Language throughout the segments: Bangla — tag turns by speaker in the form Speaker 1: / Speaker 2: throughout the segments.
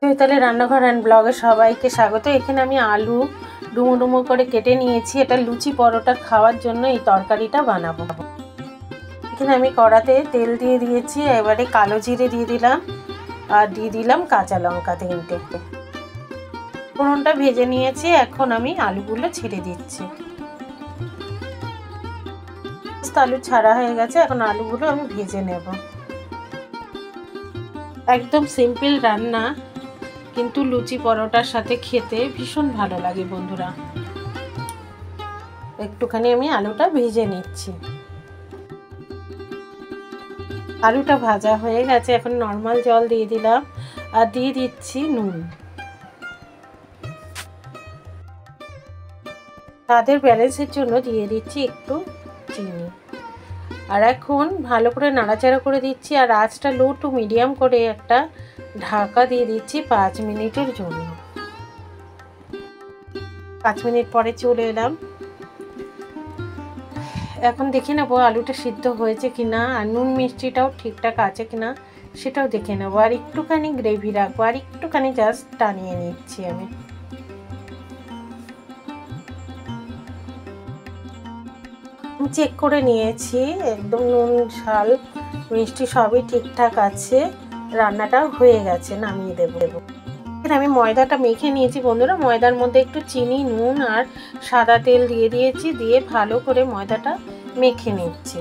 Speaker 1: চৈতালি রান্নাঘর অ্যান্ড ব্লগে সবাইকে স্বাগত। এখানে আমি আলু ডুমো ডুমো করে কেটে নিয়েছি। এটা লুচি পরোটা খাওয়ার জন্য এই তরকারিটা বানাবো। এখানে আমি কড়াতে তেল দিয়ে দিয়েছি। এবারে কালো জিরে দিয়ে দিলাম আর দিয়ে দিলাম কাঁচা লঙ্কা 3টে। ফোড়নটা ভেজে নিয়েছি। এখন আমি আলুগুলো ছেড়ে দিচ্ছি। আলু ছাড়া হয়ে গেছে। এখন আলুগুলো আমি ভেজে নেব। একদম সিম্পল রান্না, কিন্তু লুচি পরোটার সাথে খেতে ভীষণ ভালো লাগে বন্ধুরা। একটুখানি আমি আলুটা ভেজে নিচ্ছি। আলুটা ভাজা হয়ে গেছে। এখন নর্মাল জল দিয়ে দিলাম আর দিয়ে দিচ্ছি নুন। স্বাদের ব্যালেন্সের জন্য দিয়ে দিচ্ছি একটু চিনি। আর এখন ভালো করে নাড়াচাড়া করে দিচ্ছি। আর আঁচটা লো টু মিডিয়াম করে একটা ঢাকা দিয়ে দিচ্ছি 5 মিনিটের জন্য। 5 মিনিট পরে চলে এলাম। এখন দেখে নেবো আলুটা সিদ্ধ হয়েছে কিনা আর নুন মিষ্টিটাও ঠিকঠাক আছে কিনা সেটাও দেখে নেবো। আর একটুখানি গ্রেভি রাখবো, আর একটুখানি জাস্ট টানিয়ে নিচ্ছি আমি। চেক করে নিয়েছি, একদম নুন ঝাল মিষ্টি সবই ঠিকঠাক আছে। রান্নাটা হয়ে গেছে, নামিয়ে দেবো। আমি ময়দাটা মেখে নিয়েছি বন্ধুরা। ময়দার মধ্যে একটু চিনি, নুন আর সাদা তেল দিয়ে দিয়েছি। দিয়ে ভালো করে ময়দাটা মেখে নিচ্ছি।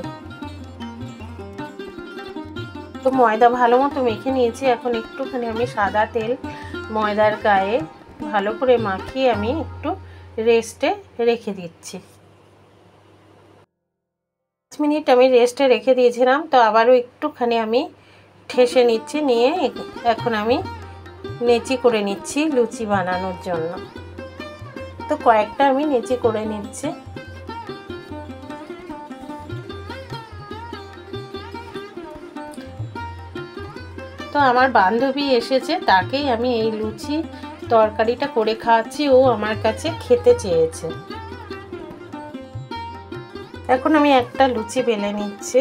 Speaker 1: তো ময়দা ভালো মতো মেখে নিয়েছি। এখন একটুখানি আমি সাদা তেল ময়দার গায়ে ভালো করে মাখিয়ে আমি একটু রেস্টে রেখে দিচ্ছি। 5 মিনিট আমি রেস্টে রেখে দিয়েছিলাম। তো আবারও একটুখানি আমি ঠেসে নিচ্ছি। নিয়ে এখন আমি নেচি করে নিচ্ছি লুচি বানানোর জন্য। তো কয়েকটা আমি নেচি করে নিচ্ছি। তো আমার বান্ধবী এসেছে, তাকেই আমি এই লুচি তরকারিটা করে খাওয়াচ্ছি। ও আমার কাছে খেতে চেয়েছে। এখন আমি একটা লুচি বেলে নিচ্ছি,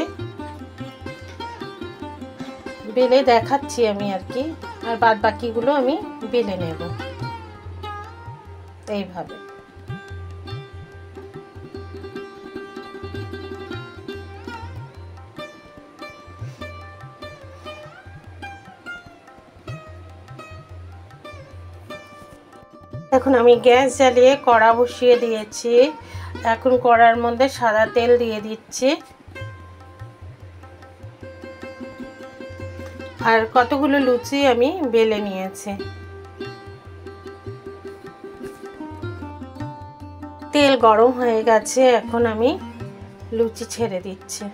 Speaker 1: বেলে দেখাচ্ছি আমি আর কি। আর বাদ বাকিগুলো আমি বেলে নেব এইভাবে। এখন আমি গ্যাস জ্বালিয়ে কড়া বসিয়ে দিয়েছি। এখন কড়ার মধ্যে সাদা তেল দিয়ে দিচ্ছি। আর কতগুলো লুচি আমি বেলে নিয়েছি। তেল গরম হয়ে গেছে। এখন আমি লুচি ছেড়ে দিচ্ছি।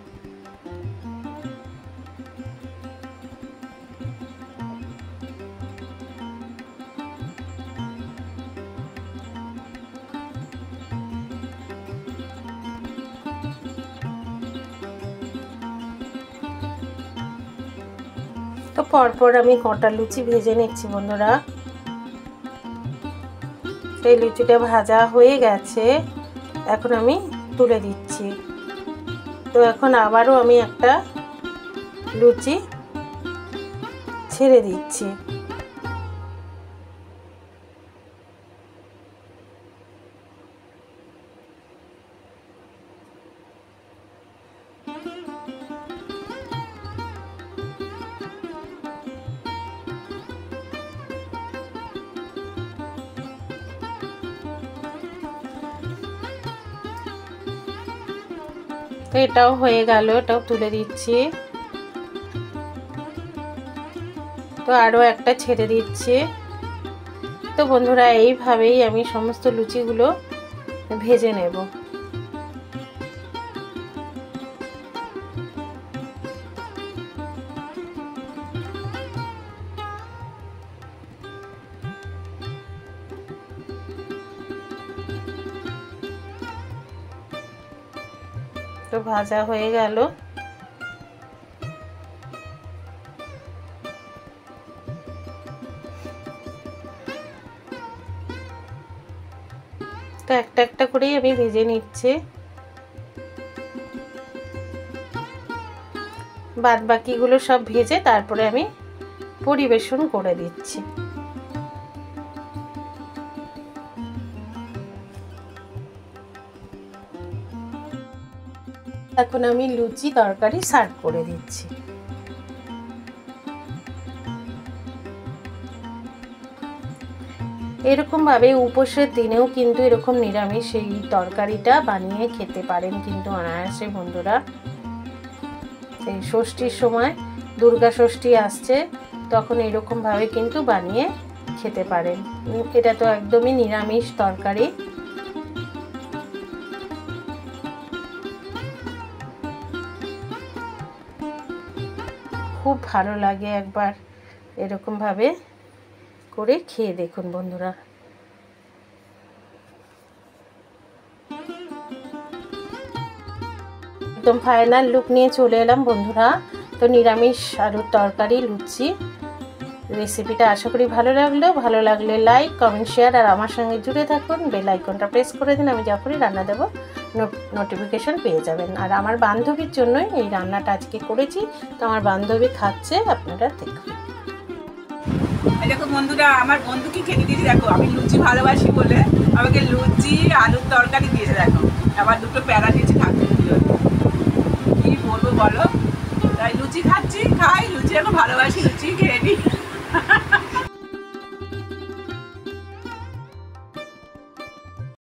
Speaker 1: তো পরপর আমি কটা লুচি ভেজে নিচ্ছি বন্ধুরা। এই লুচিটা ভাজা হয়ে গেছে। এখন আমি তুলে দিচ্ছি। তো এখন আবারও আমি একটা লুচি ছেড়ে দিচ্ছি। তো এটাও হয়ে গেল, এটাও তুলে দিচ্ছি। তো আরও একটা ছেড়ে দিচ্ছি। তো বন্ধুরা এইভাবেই আমি সমস্ত লুচিগুলো ভেজে নেব। তো ভাজা হয়ে গেল। তো একটা একটা করেই আমি ভেজে নিচ্ছি। বাদ বাকিগুলো সব ভেজে তারপরে আমি পরিবেশন করে দিচ্ছি। এখন আমি লুচি তরকারি সার্ভ করে দিচ্ছি। এরকমভাবে উপোসের দিনেও কিন্তু এরকম নিরামিষ এই তরকারিটা বানিয়ে খেতে পারেন কিন্তু অনায়াসে বন্ধুরা। এই ষষ্ঠীর সময়, দুর্গা ষষ্ঠী আসছে, তখন এরকমভাবে কিন্তু বানিয়ে খেতে পারেন। এটা তো একদমই নিরামিষ তরকারি। খুব ভালো লাগে, একবার এরকমভাবে করে খেয়ে দেখুন বন্ধুরা। একদম ফাইনাল লুক নিয়ে চলে এলাম বন্ধুরা। তো নিরামিষ আলুর তরকারি লুচি রেসিপিটা আশা করি ভালো লাগলে লাইক, কমেন্ট, শেয়ার আর আমার সঙ্গে জুড়ে থাকুন। বেল আইকনটা প্রেস করে দিন, আমি যখনই রান্না দেবো নোটিফিকেশন পেয়ে যাবেন। আর আমার বান্ধবীর জন্যই এই রান্নাটা আজকে করেছি, তো আমার বান্ধবী খাচ্ছে, আপনারা দেখুন।
Speaker 2: দেখো বন্ধুরা, আমার বন্ধুকে খেতে দিয়েছি। দেখো আমি লুচি ভালোবাসি বলে আমাকে লুচি আলুর তরকারি দিয়েছে। দেখো আবার দুটো প্যারা দিয়েছি থাকতে, কি বলবো বলো। তাই লুচি খাচ্ছি, খাই লুচি, এখন ভালোবাসি, লুচি খেয়ে নিই।